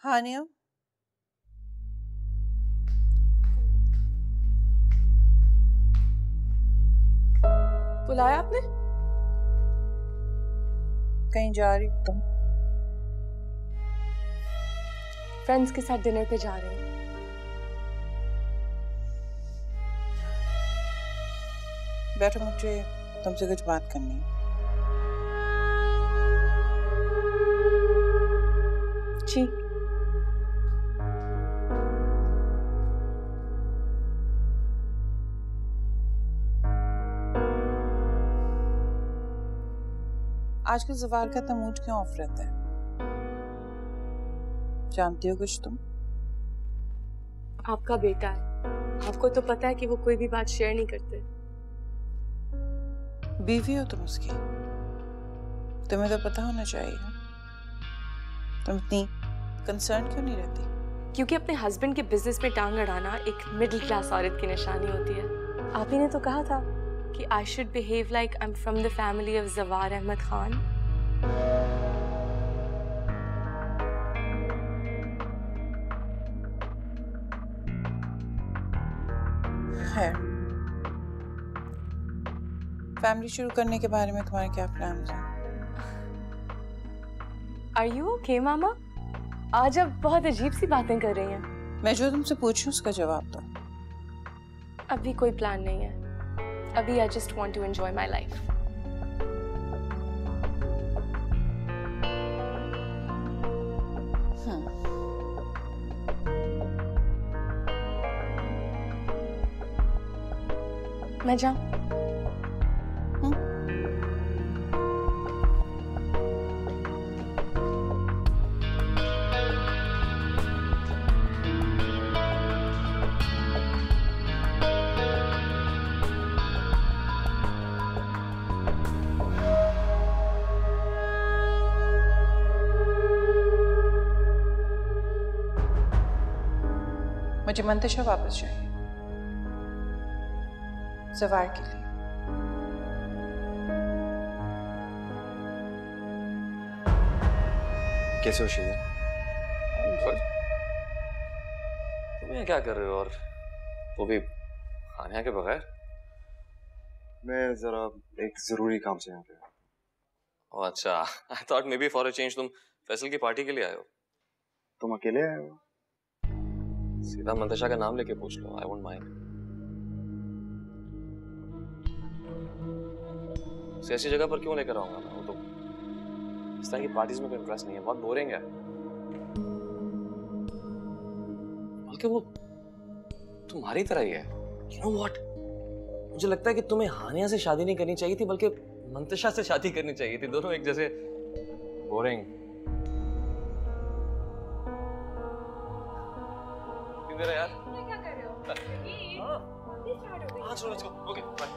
हानिया, बुलाया आपने? कहीं जा रही हो तुम? फ्रेंड्स के साथ डिनर पे जा रहे हैं। बैठो, मुझे तुमसे कुछ बात करनी है। जी। आजकल ज़वार का मूड क्यों ऑफ रहता है? जानती हो कुछ तुम? आपका बेटा है, आपको तो पता है कि वो कोई भी बात शेयर नहीं करते। बीवी हो तुम उसकी, तुम्हें तो पता होना चाहिए। तुम इतनी कंसर्न क्यों नहीं रहती? क्योंकि अपने हस्बैंड के बिजनेस में टांग अड़ाना एक मिडिल क्लास औरत की निशानी होती है। आप ही ने तो कहा था कि I should behave like I am from the family of Zawar Ahmad Khan. है फैमिली शुरू करने के बारे में तुम्हारे क्या प्लान हैं? आर यू ओके मामा? आज आप बहुत अजीब सी बातें कर रही हैं। मैं जो तुमसे पूछूं उसका जवाब दो। अभी कोई प्लान नहीं है। अभी I just want to enjoy my life. मैं जाऊं? मुझे मंतशा वापस चाहिए, ज़वार के लिए। कैसे हो शीला? तुम यहाँ क्या कर रहे हो, और वो भी हानिया के बगैर? मैं जरा एक जरूरी काम से यहाँ पे आया। ओह अच्छा, I thought may be for a change तुम फैसल की पार्टी के लिए आए हो। तुम अकेले आए हो? सीधा मंतशा का नाम लेके पूछ लो, आई वोंट माइंड। ऐसी जगह पर क्यों लेकर आऊंगा मैं? वो तो इस तरह की पार्टीज में कोई इंटरेस्ट नहीं है, बहुत बोरिंग है। बल्कि वो तुम्हारी तरह ही है। You know what? मुझे लगता है कि तुम्हें हानिया से शादी नहीं करनी चाहिए थी, बल्कि मंतशा से शादी करनी चाहिए थी। दोनों एक जैसे बोरिंग। किधर है यार? क्या कर रहे हो? हाँ चलो, लेट्स गो। Okay bye.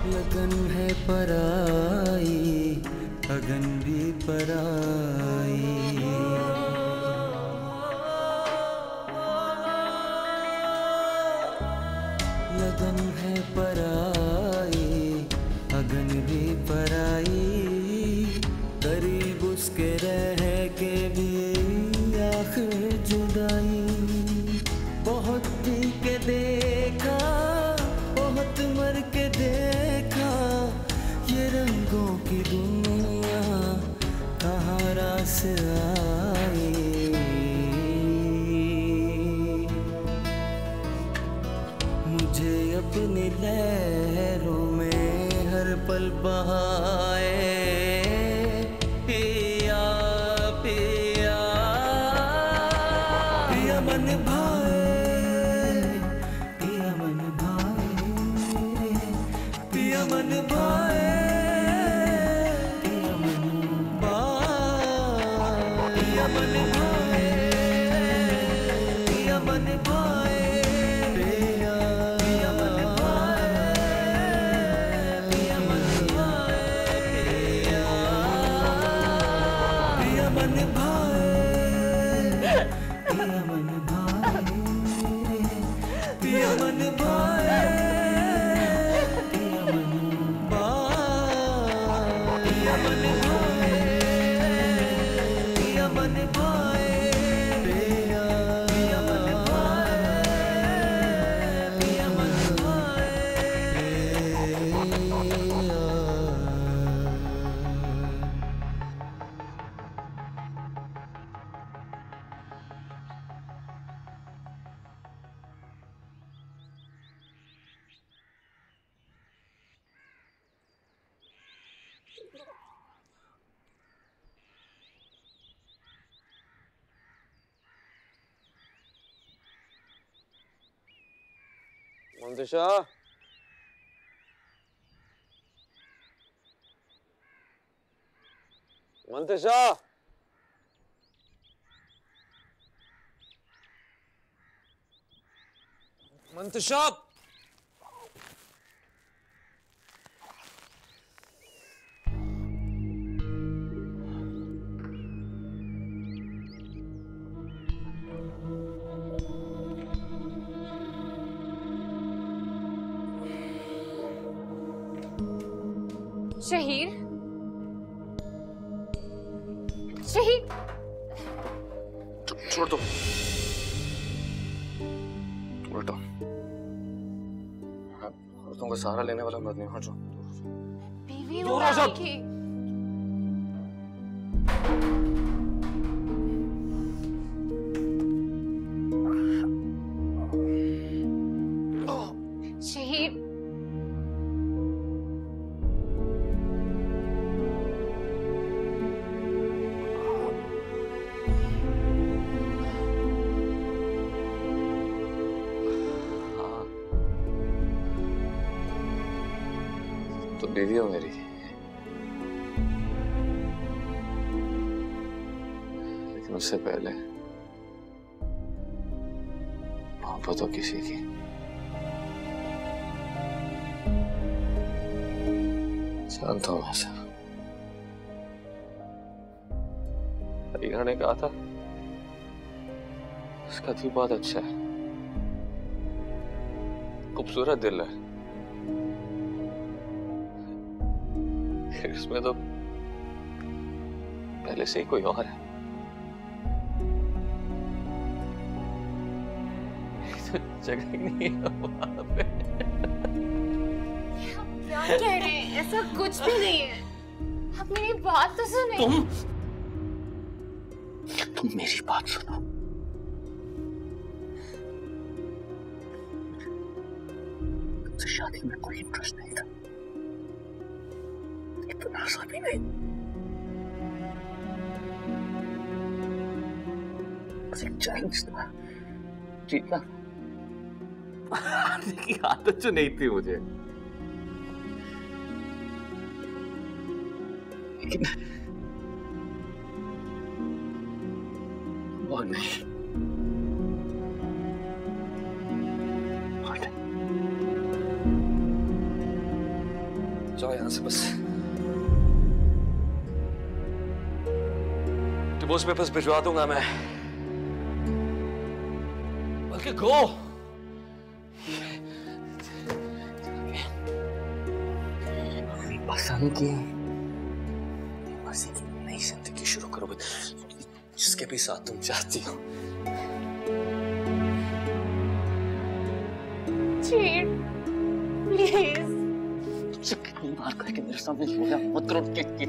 लगन है पराई, अगन भी पराई। लगन है पराई, अगन भी पराई। करीब उसके रह के भी आखिर जुदाई। बहुत पी के देखा, बहुत मर के देखा, ये रंगों की दुनिया कहाँ रास आई। मुझे अपनी लहरों में हर पल बहाए। पिया पिया पिया मन भाए, पिया मन भाए, पिया मन भाए, पिया मन भाए, पिया मन भाए, पिया मन भाए, पिया मन भाए। पिया मन भाए, पिया मन भाए, पिया मन भाए, पिया मन भाए, पिया मन भाए, पिया मन भाए, पिया मन भाए। मंतशा, मंतशा, मंतशा, शहीर, शहीर, छोड़ दो, उल्टा। औरतों का सहारा लेने वाला मत नहीं, हट जाओ। बीवी दूर हूँ हो सब। आपकी। शहीर, तो बीवी हो मेरी, लेकिन उससे पहले मोहब्बत हो किसी की। जानता हूं ऐसा, रीना ने कहा था उसका दिल बहुत अच्छा है, खूबसूरत दिल है, इसमें तो पहले से ही कोई और है। तो जगह ही नहीं है वहां पे। क्या कह रहे हैं? ऐसा कुछ भी नहीं है। आप मेरी बात तो सुने। तुम मेरी बात सुनो। तुमसे शादी में कोई इंटरेस्ट नहीं था, इतना सा भी नहीं। बस एक चैलेंज था, जीतना। हारने की आदत जो नहीं थी मुझे, लेकिन वो नहीं। जाओ यहां से बस। डिवोर्स पेपर्स भिजवा दूंगा मैं, बल्कि गो। अपनी पसंद की मर्जी की नई जिंदगी शुरू करो, जिसके भी साथ तुम चाहती हो। प्लीज। तुमसे कितनी बार कहा कि मेरे सामने रोया मत करो, कि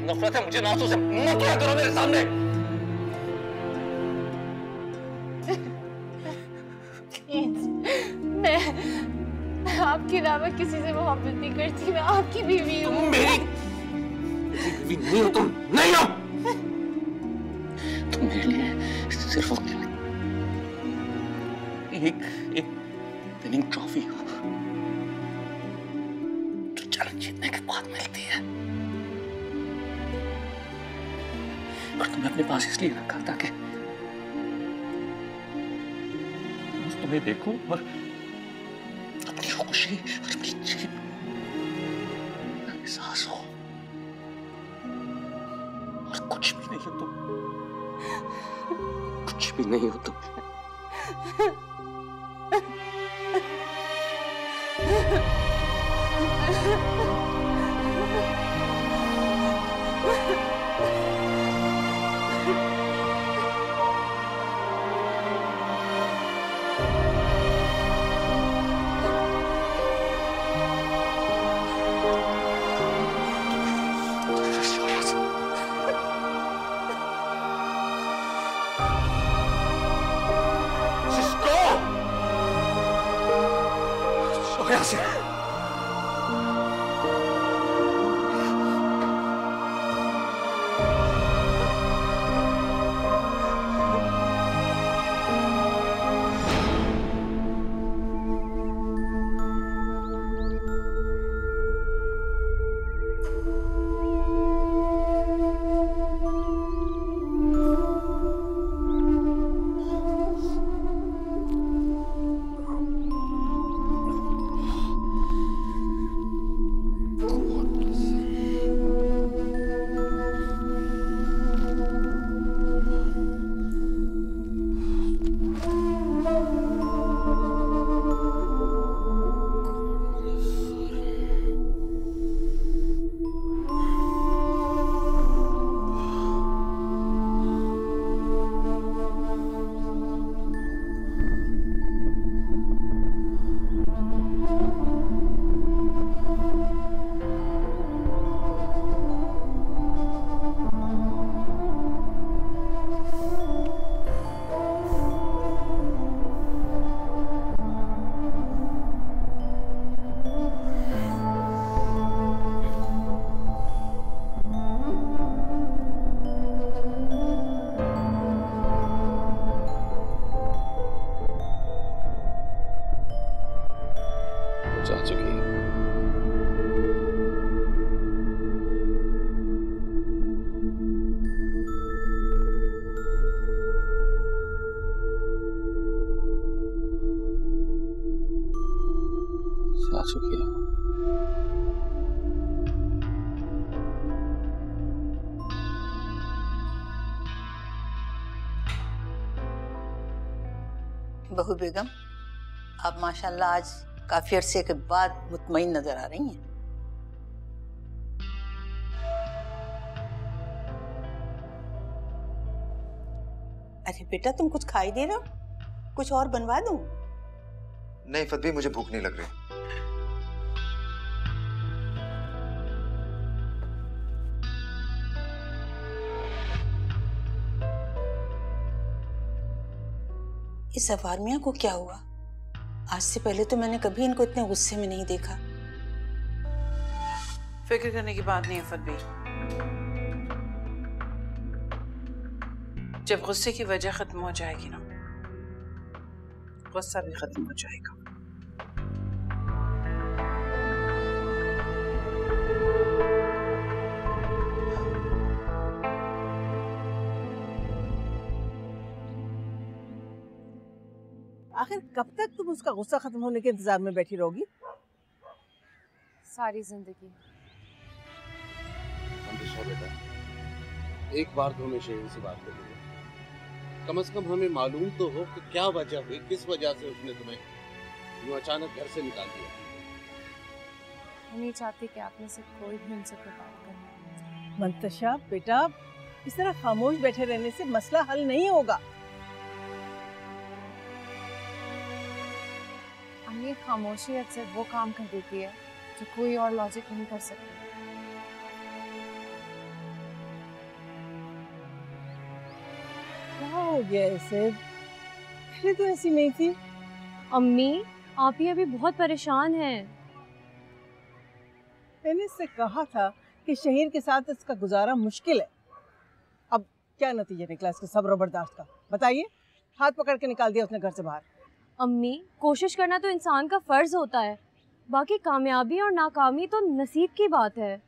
नफरत है मुझे नासों से, मत रोया करो मेरे सामने। मैं आपके अलावा किसी से मोहब्बत नहीं करती। मैं आपकी बीवी हूँ। तुम मेरी बीवी नहीं हो, तुम नहीं हो। तुम मेरे लिए सिर्फ एक विनिंग ट्रॉफी हो जो चैलेंज जीतने के बाद मिलती है, और तुम्हें अपने पास इसलिए रखा ताकि तुम्हें देखूं और अपनी खुशी और अपनी जीत का एहसास हो। और कुछ भी नहीं हो तुम, कुछ भी नहीं हो तुम। जा चुकी है। जा चुकी है। बहू बेगम, आप माशाल्लाह आज काफी अरसे के बाद मुतमईन नजर आ रही हैं। अरे बेटा, तुम कुछ खाई दे रहे हो? कुछ और बनवा दूं? नहीं फतबी, मुझे भूख नहीं लग रही। इस अफार मियां को क्या हुआ? आज से पहले तो मैंने कभी इनको इतने गुस्से में नहीं देखा। फिक्र करने की बात नहीं है फतबी। जब गुस्से की वजह खत्म हो जाएगी ना, गुस्सा भी खत्म हो जाएगा। आखिर कब तक तुम उसका गुस्सा खत्म होने के इंतजार में बैठी रहोगी? सारी जिंदगी। बेटा, एक बार तो हमें शहीन से बात करेंगे। कम से कम हमें मालूम तो हो कि क्या वजह हुई, किस वजह से उसने तुम्हें यूं अचानक घर से निकाल दिया। मैं नहीं चाहती कि आप में से कोई भी उनसे कोई बात करे। मंतशा बेटा, इस तरह खामोश बैठे रहने से मसला हल नहीं होगा। अम्मी, खामोशी अक्सर वो काम कर देती है जो कोई और लॉजिक नहीं कर सकती। क्या हो गया इसे? पहले तो ऐसी नहीं थी। अम्मी, आप ही अभी बहुत परेशान हैं। मैंने इससे कहा था कि शहीर के साथ इसका गुजारा मुश्किल है। अब क्या नतीजा निकला इसके सब्र बर्दाश्त का? बताइए। हाथ पकड़ के निकाल दिया उसने घर से बाहर। अम्मी, कोशिश करना तो इंसान का फर्ज होता है, बाकी कामयाबी और नाकामी तो नसीब की बात है।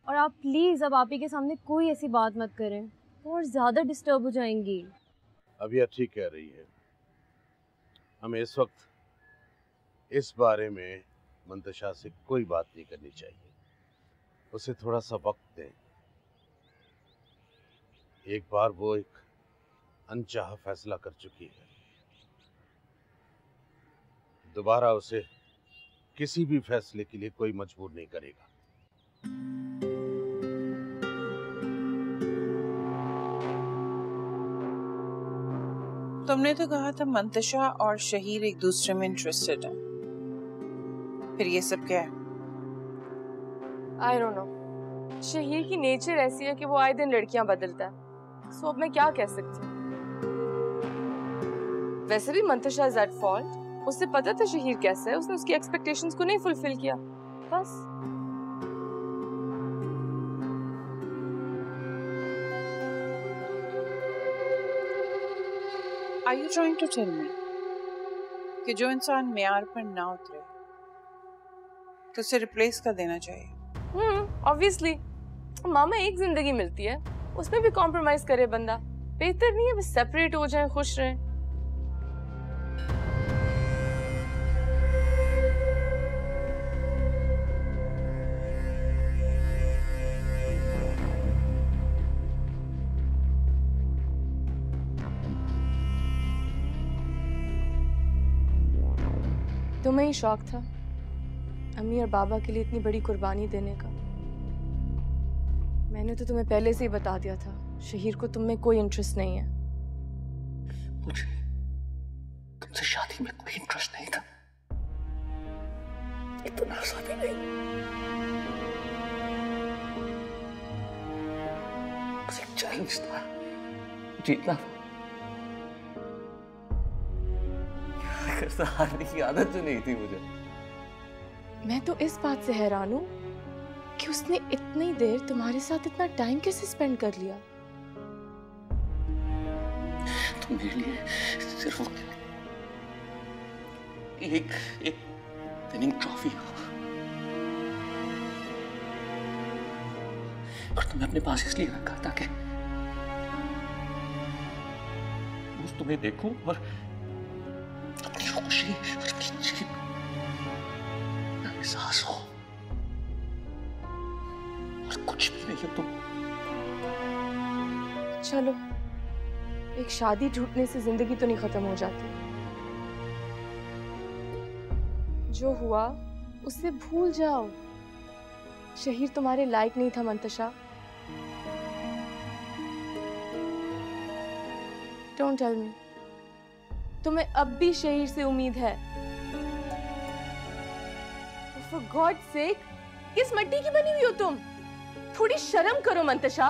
और आप प्लीज़ अब आप ही के सामने कोई ऐसी बात मत करें, और ज़्यादा डिस्टर्ब हो जाएंगी। अभी ठीक कह रही है। हमें इस वक्त इस बारे में मंतशा से कोई बात नहीं करनी चाहिए। उसे थोड़ा सा वक्त दें। एक बार वो एक अनचाहा फैसला कर चुकी है। दोबारा उसे किसी भी फैसले के लिए कोई मजबूर नहीं करेगा। तुमने तो कहा था मंतशा और शहीर एक दूसरे में इंटरेस्टेड हैं। फिर ये सब क्या है? आई डोंट नो, शहीर की नेचर ऐसी है कि वो आए दिन लड़कियां बदलता है। सो अब मैं क्या कह सकती हूँ। वैसे भी मंतशा इज एट फॉल्ट। उससे पता था शहीर कैसा है, उसने उसकी एक्सपेक्टेशंस को नहीं फुलफिल किया, बस। Are you trying to tell me कि जो इंसान मेयार पर ना उतरे तो उसे रिप्लेस कर देना चाहिए? ऑब्वियसली। मामा एक जिंदगी मिलती है, उसमें भी कॉम्प्रोमाइज करे बंदा। बेहतर नहीं है बस सेपरेट हो जाए, खुश रहें। तुम्हें ही शौक था अम्मी और बाबा के लिए इतनी बड़ी कुर्बानी देने का। मैंने तो तुम्हें पहले से ही बता दिया था, शहीर को तुम में कोई इंटरेस्ट नहीं है। मुझे तुमसे शादी में कोई इंटरेस्ट नहीं था, इतना सा भी नहीं। बस एक चैलेंज था, जीतना था। करता हारने की आदत जो नहीं थी मुझे। मैं तो इस बात से हैरान हूँ कि उसने इतनी देर तुम्हारे साथ इतना टाइम कैसे स्पेंड कर लिया। तुम मेरे लिए सिर्फ एक विनिंग ट्रॉफी हो, और तुम्हें अपने पास इसलिए रखा ताकि बस तुम्हें देखूं और अपनी खुशी और अपनी जीत का एहसास हो, और कुछ भी नहीं हो तुम। चलो, एक शादी टूटने से जिंदगी तो नहीं खत्म हो जाती। जो हुआ उससे भूल जाओ। शहीर तुम्हारे लायक नहीं था मंतशा। डोंट टेल मी तुम्हें अब भी शहीर से उम्मीद है। फॉर गॉड सेक, किस मिट्टी की बनी हुई हो तुम? थोड़ी शर्म करो मंतशा।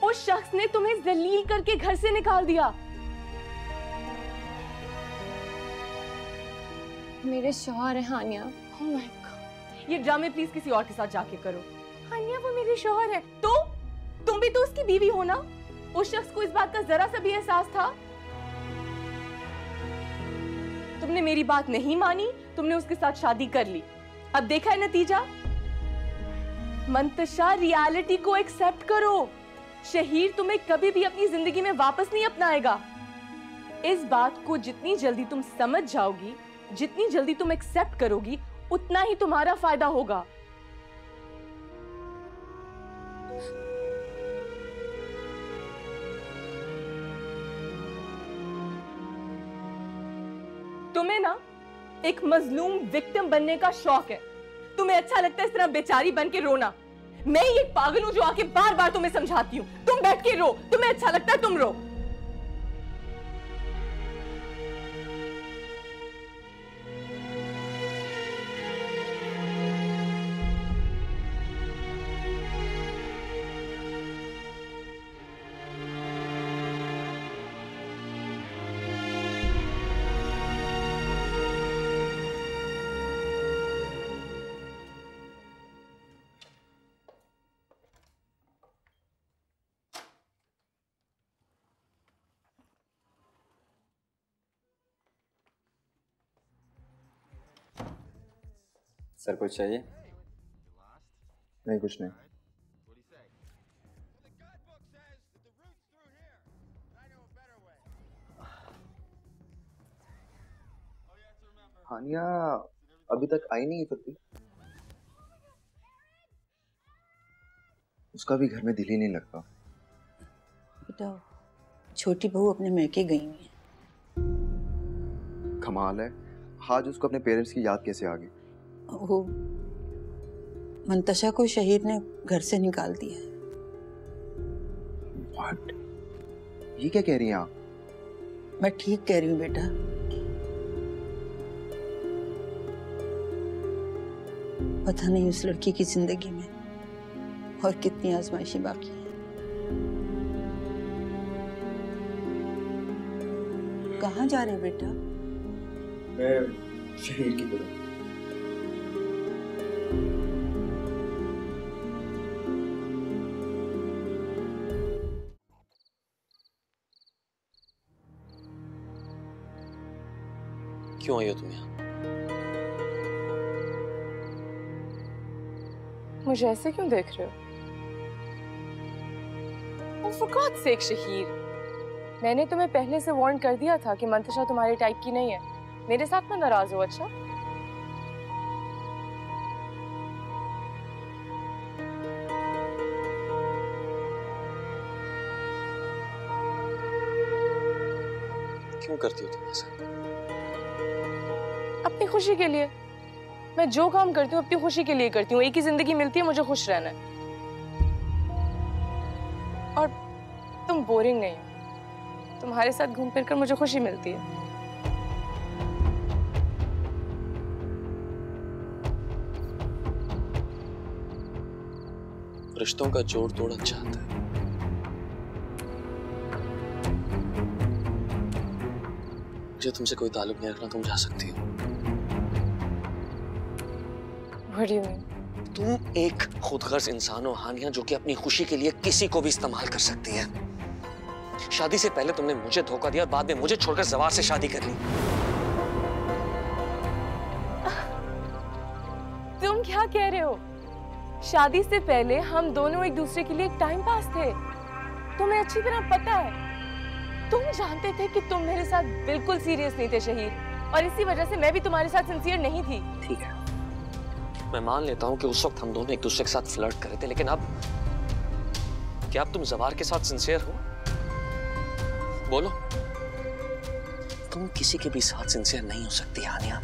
उस शख्स ने तुम्हें जलील करके घर से निकाल दिया। मेरे शौहर है हानिया। Oh my God, ये ड्रामे प्लीज किसी और के साथ जाके करो। हानिया वो मेरे शौहर है, तो तुम भी तो उसकी बीवी हो ना। उस शख्स को इस बात का जरा सा भी एहसास था? तुमने मेरी बात नहीं मानी, तुमने उसके साथ शादी कर ली। अब देखा है नतीजा। मंतशा, रियलिटी को एक्सेप्ट करो। शहीर तुम्हें कभी भी अपनी जिंदगी में वापस नहीं अपनाएगा। इस बात को जितनी जल्दी तुम समझ जाओगी, जितनी जल्दी तुम एक्सेप्ट करोगी, उतना ही तुम्हारा फायदा होगा। तुम्हें ना एक मजलूम विक्टिम बनने का शौक है। तुम्हें अच्छा लगता है इस तरह बेचारी बन के रोना। मैं ही एक पागल हूं जो आके बार बार तुम्हें समझाती हूं। तुम बैठ के रो, तुम्हें अच्छा लगता है तुम रो। सर कुछ चाहिए? नहीं, कुछ नहीं। हानिया अभी तक आई नहीं है पति। उसका भी घर में दिल ही नहीं लगता। बेटा छोटी बहू अपने मैके गई हुई है। कमाल है, आज उसको अपने पेरेंट्स की याद कैसे आ गई? वो मंतशा को शहीद ने घर से निकाल दिया है। What? ये क्या कह रही हैं आप? मैं ठीक कह रही हूँ बेटा। पता नहीं उस लड़की की जिंदगी में और कितनी आजमाइशी बाकी है। कहाँ जा रहे हो बेटा? मैं शहीद की तरफ। क्यों आई हो तुम यहाँ? मुझे ऐसे क्यों देख रहे हो? Oh, for God's sake, Shaheer, मैंने तुम्हें पहले से वार्न कर दिया था कि मंतशा तुम्हारे टाइप की नहीं है। मेरे साथ में नाराज हो? अच्छा, क्यों करती हो तुम ऐसा? अपनी खुशी के लिए। मैं जो काम करती हूँ अपनी खुशी के लिए करती हूँ। एक ही जिंदगी मिलती है, मुझे खुश रहना है। और तुम बोरिंग नहीं हो, तुम्हारे साथ घूम फिर कर मुझे खुशी मिलती है। रिश्तों का जोड़ तोड़ अच्छा आता है। मुझे तुमसे कोई ताल्लुक नहीं रखना, तुम जा सकती हो। What do you mean? तुम एक खुदगर्ज इंसान हो हानिया, जो कि अपनी खुशी के लिए किसी को भी इस्तेमाल कर सकती है। शादी से पहले तुमने मुझे धोखा दिया और बाद में मुझे छोड़कर जवार से शादी कर ली। तुम क्या कह रहे हो? शादी से पहले हम दोनों एक दूसरे के लिए एक टाइम पास थे। तुम्हें अच्छी तरह पता है। तुम जानते थे कि तुम मेरे साथ बिल्कुल सीरियस नहीं थे शहीद, और इसी वजह से मैं भी तुम्हारे साथ सिंसियर नहीं थी। ठीक है, मैं मान लेता हूँ कि उस वक्त हम दोनों एक दूसरे के साथ फ्लर्ट कर रहे थे, लेकिन अब क्या अब तुम जवार के साथ सिंसियर हो? बोलो। तुम किसी के भी साथ सिंसियर नहीं हो सकती हानिया।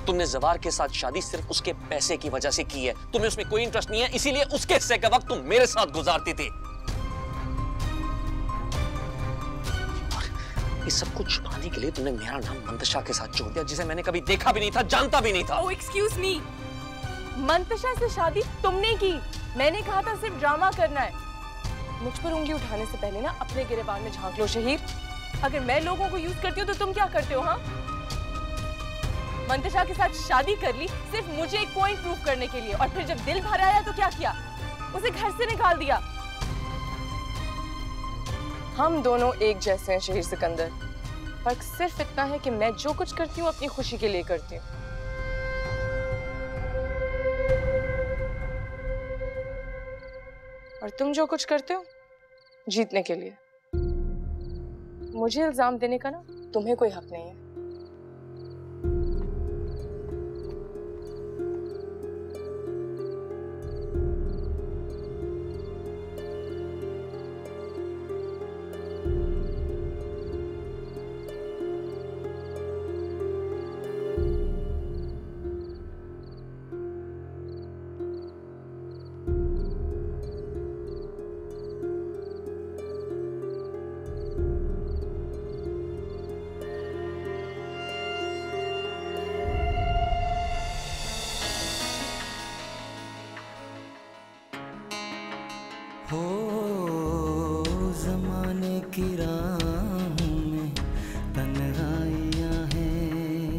तुमने जवार के साथ शादी सिर्फ उसके पैसे की वजह से की है। तुम्हें उसमें कोई इंटरेस्ट नहीं है, इसीलिए उसके हिस्से का वक्त तुम मेरे साथ गुजारती थी। इस सब कुछ छुपाने के लिए तुमने मेरा नाम मंतशा के साथ जोड़ दिया, जिसे मैंने कभी देखा भी नहीं था, जानता भी नहीं था। Oh, excuse me, मंतशा से शादी तुमने की। मैंने कहा था सिर्फ ड्रामा करना है। मुझ पर उंगली उठाने से पहले ना अपने गिरेबान में झांक लो शहीर। अगर मैं लोगों को यूज करती हूँ तो तुम क्या करते हो? हाँ, मंतशा के साथ शादी कर ली सिर्फ मुझे एक पॉइंट प्रूव करने के लिए, और फिर जब दिल भर आया तो क्या किया? उसे घर से निकाल दिया। हम दोनों एक जैसे हैं शहीर सिकंदर। फर्क सिर्फ इतना है कि मैं जो कुछ करती हूँ अपनी खुशी के लिए करती हूँ। और तुम जो कुछ करते हो जीतने के लिए। मुझे इल्जाम देने का ना तुम्हें कोई हक नहीं है। हो ज़माने की राहों में तन्हाइयाँ हैं,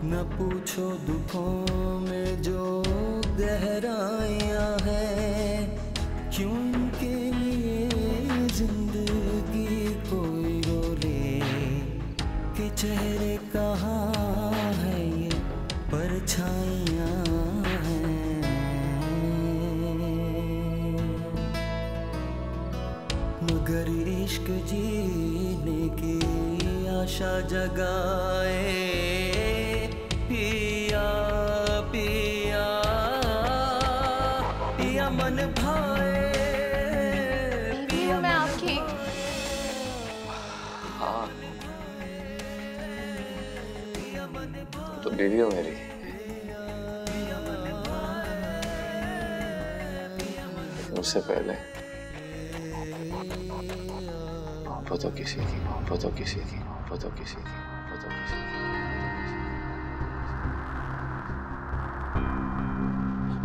न पूछो दुखों में जो गहराइयाँ हैं। क्यों इनके लिए जिंदगी कोई रोले कि चेहरे कहाँ है ये परछाइयाँ हैं। मगर इश्क जीने की आशा जगाए पिया पिया पिया मन भाए। मैं आपकी तो बीवी हो मेरी। उससे पहले मोहब्बत हो किसी की, मोहब्बत हो किसी की, मोहब्बत हो किसी की, मोहब्बत हो किसी की।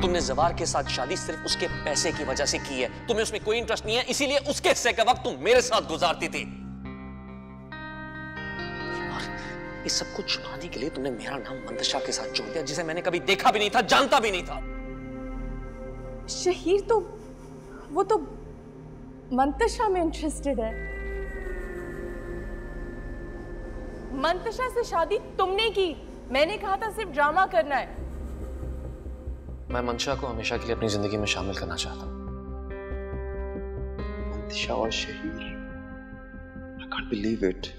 तुमने जवार के साथ शादी सिर्फ उसके पैसे की वजह से की है। तुम्हें उसमें कोई इंटरेस्ट नहीं है, इसीलिए उसके हिस्से का वक्त तुम मेरे साथ गुजारती थी। और इस सब कुछ छुपाने के लिए तुमने मेरा नाम मंतशा के साथ जोड़ दिया, जिसे मैंने कभी देखा भी नहीं था, जानता भी नहीं था। शहीर तो वो तो मंतशा में इंटरेस्टेड है। मंतशा से शादी तुमने की, मैंने कहा था सिर्फ ड्रामा करना है। मैं मंशा को हमेशा के लिए अपनी जिंदगी में शामिल करना चाहता हूँ। मंतशा और Shaheer, I can't believe it.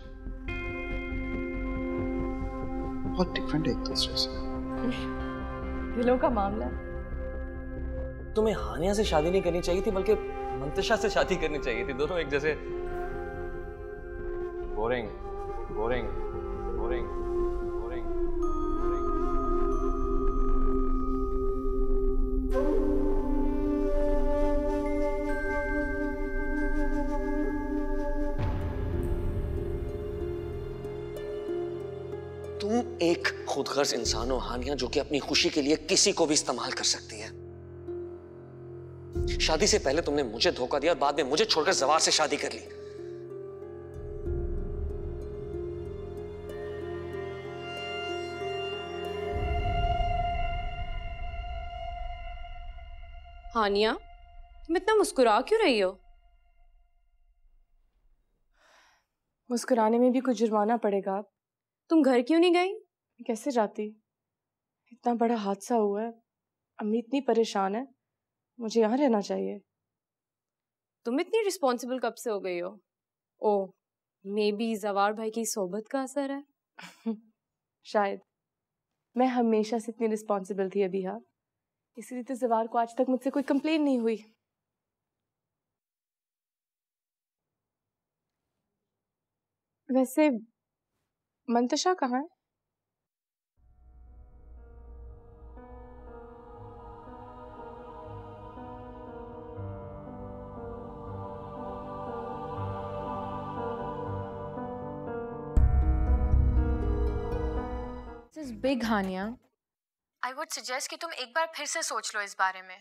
बहुत डिफरेंट है एक दूसरे से। दिलों का मामला। तुम्हें हानिया से शादी नहीं करनी चाहिए थी, बल्कि मंतशा से शादी करनी चाहिए थी। दोनों एक जैसे बोरिंग बोरिंग बोरिंग बोरिंग। तुम एक खुदगर्ज इंसान हो हानिया, जो कि अपनी खुशी के लिए किसी को भी इस्तेमाल कर सकती है। शादी से पहले तुमने मुझे धोखा दिया और बाद में मुझे छोड़कर जवार से शादी कर ली। हानिया, तुम इतना मुस्कुरा क्यों रही हो? मुस्कुराने में भी कुछ जुर्माना पड़ेगा। तुम घर क्यों नहीं गई? कैसे जाती? इतना बड़ा हादसा हुआ है, अम्मी इतनी परेशान है, मुझे यहाँ रहना चाहिए। तुम इतनी रिस्पॉन्सिबल कब से हो गई हो? ओह, मे बी जवार भाई की सोबत का असर है। शायद। मैं हमेशा से इतनी रिस्पॉन्सिबल थी अभी, हाँ, इसलिए तो जवार को आज तक मुझसे कोई कंप्लेन नहीं हुई। वैसे मंतशा कहाँ है? This is big, Hania. I would suggest कि तुम एक बार फिर से सोच लो इस बारे में।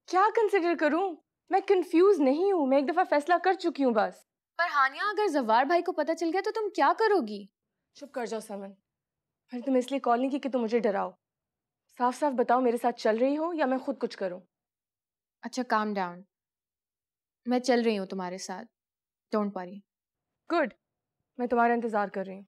क्या कंसिडर करूं? मैं कंफ्यूज नहीं हूं, मैं एक दफा फैसला कर चुकी हूं बस। पर हानिया, अगर जवार भाई को पता चल गया तो तुम क्या करोगी? चुप कर जाओ समन। फिर तुम इसलिए कॉल नहीं की कि तुम मुझे डराओ। साफ साफ बताओ, मेरे साथ चल रही हो या मैं खुद कुछ करूं? अच्छा, काम डाउन। मैं चल रही हूँ तुम्हारे साथ। Don't worry. गुड, मैं तुम्हारा इंतजार कर रही हूँ।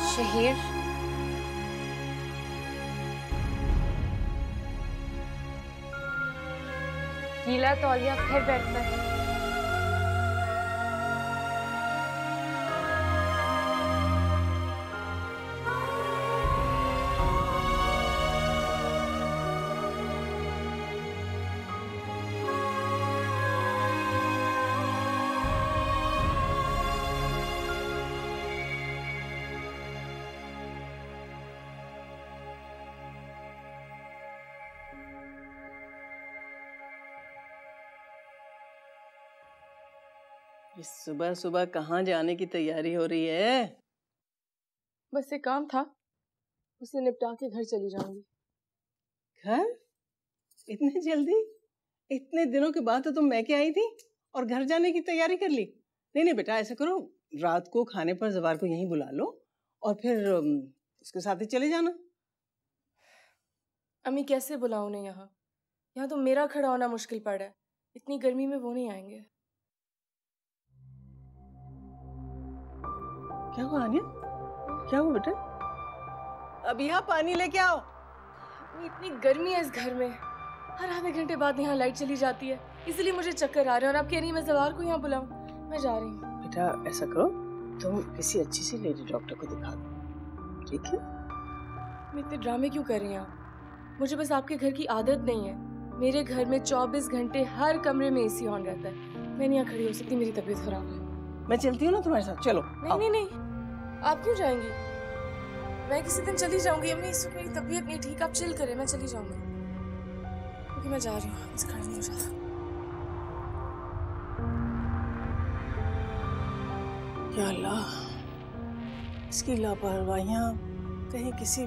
शहीर, गीला तौलिया फिर बैठता है। इस सुबह सुबह कहाँ जाने की तैयारी हो रही है? बस एक काम था, उसे निपटा के घर चली जाऊंगी। घर? इतने जल्दी? इतने दिनों के बाद तो तुम मैके आई थी और घर जाने की तैयारी कर ली। नहीं नहीं बेटा, ऐसा करो, रात को खाने पर जवार को यहीं बुला लो और फिर उसके साथ ही चले जाना। अम्मी कैसे बुलाऊं उन्हें यहाँ? यहाँ तो मेरा खड़ा होना मुश्किल पड़ रहा है। इतनी गर्मी में वो नहीं आएंगे। क्या हुआ आनिया? क्या हुआ बेटा? अब यहाँ पानी लेके आओ। इतनी गर्मी है इस घर में, हर आधे घंटे बाद यहाँ लाइट चली जाती है, इसलिए मुझे चक्कर आ रहे हैं। और आप कह रही हैं मैं जवार को यहाँ बुलाऊं? मैं जा रही हूँ। बेटा ऐसा करो, तुम किसी अच्छी सी लेडी डॉक्टर को दिखा दो, ठीक है? मैं इतने ड्रामे क्यों कर रही हैं आप? मुझे बस आपके घर की आदत नहीं है। मेरे घर में 24 घंटे हर कमरे में एसी ऑन रहता है। मैं नहीं यहाँ खड़ी हो सकती, मेरी तबीयत खराब है। मैं चलती हूँ ना तुम्हारे साथ, चलो। नहीं नहीं, आप क्यों जाएंगी? मैं किसी दिन चली जाऊंगी। अम्मी इस वक्त मेरी तबीयत नहीं ठीक, आप चिल करें, मैं चली जाऊंगी क्योंकि मैं जा रही हूँ। इस खड़ी नहीं हो जाता। या अल्लाह, इसकी लापरवाहियाँ कहीं किसी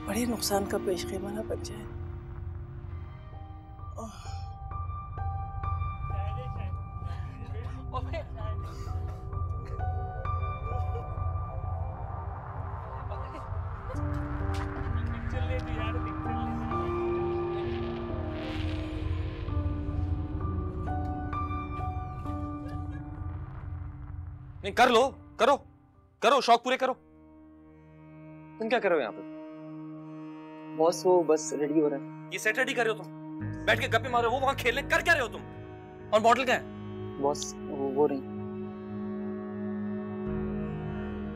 बड़े नुकसान का पेश खेमा ना बन जाए। नहीं, कर लो, करो करो, शौक पूरे करो। तुम क्या कर रहे हो यहाँ पे? बॉस वो बस रेडी हो रहा है। ये सेट रेडी कर रहे हो तुम? बैठ के गप्पे मारो, वो वहां खेलने कर क्या रहे हो तुम? और बॉटल क्या है? बॉस वो रही।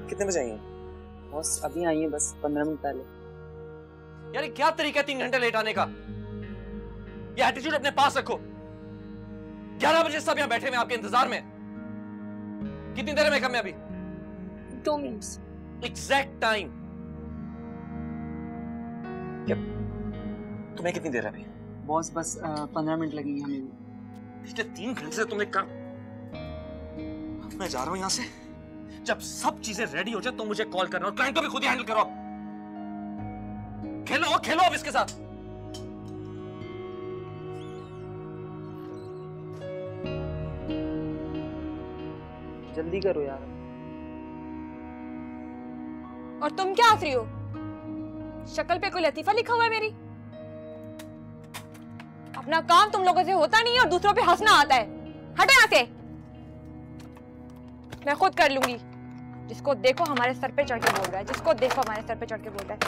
कितने बजे आई है? बॉस अभी आई है, बस 15 मिनट पहले। यार क्या तरीका है 3 घंटे लेट आने का? ये एटीट्यूड अपने पास रखो। 11 बजे सब यहाँ बैठे हुए आपके इंतजार में। कितनी देर है मेकअप में अभी? 2 मिनट्स एग्जैक्ट टाइम। तुम्हें कितनी देर है अभी? बॉस बस 15 मिनट लगेंगे हमें भी। पिछले 3 घंटे से तुमने काम। मैं जा रहा हूं यहां से। जब सब चीजें रेडी हो जाए तो मुझे कॉल करना और क्लाइंट को भी खुद ही हैंडल करो। खेलो खेलो अब इसके साथ। जल्दी करो यार। और तुम क्या हंस रही हो? शक्ल पे कोई लतीफा लिखा हुआ है मेरी? अपना काम तुम लोगों से होता नहीं है और दूसरों पे हंसना आता है। हटो यहाँ से। मैं खुद कर लूंगी। जिसको देखो हमारे सर पे चढ़ के बोल रहा है, जिसको देखो हमारे सर पे चढ़ के बोल रहा है।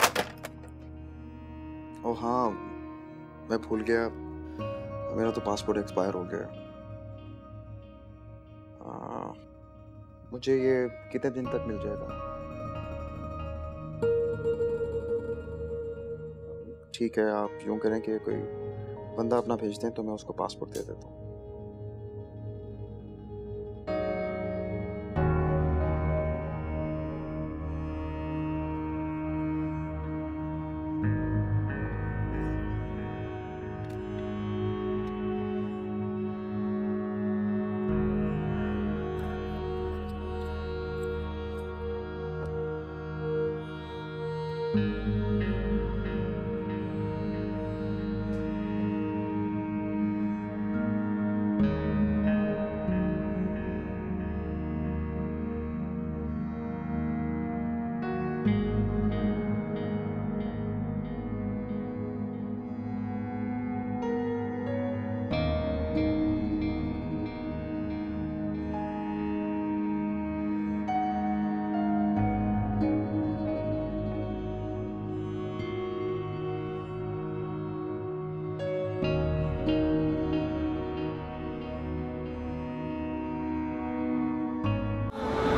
ओ हाँ, मैं भूल गया, मेरा तो पासपोर्ट एक्सपायर हो गया। मुझे ये कितने दिन तक मिल जाएगा? ठीक है, आप यूं करें कि कोई बंदा अपना भेज दें तो मैं उसको पासपोर्ट दे देता हूँ।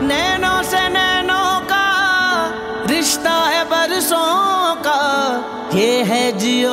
नैनों से नैनों का रिश्ता है बरसों का, ये है जियो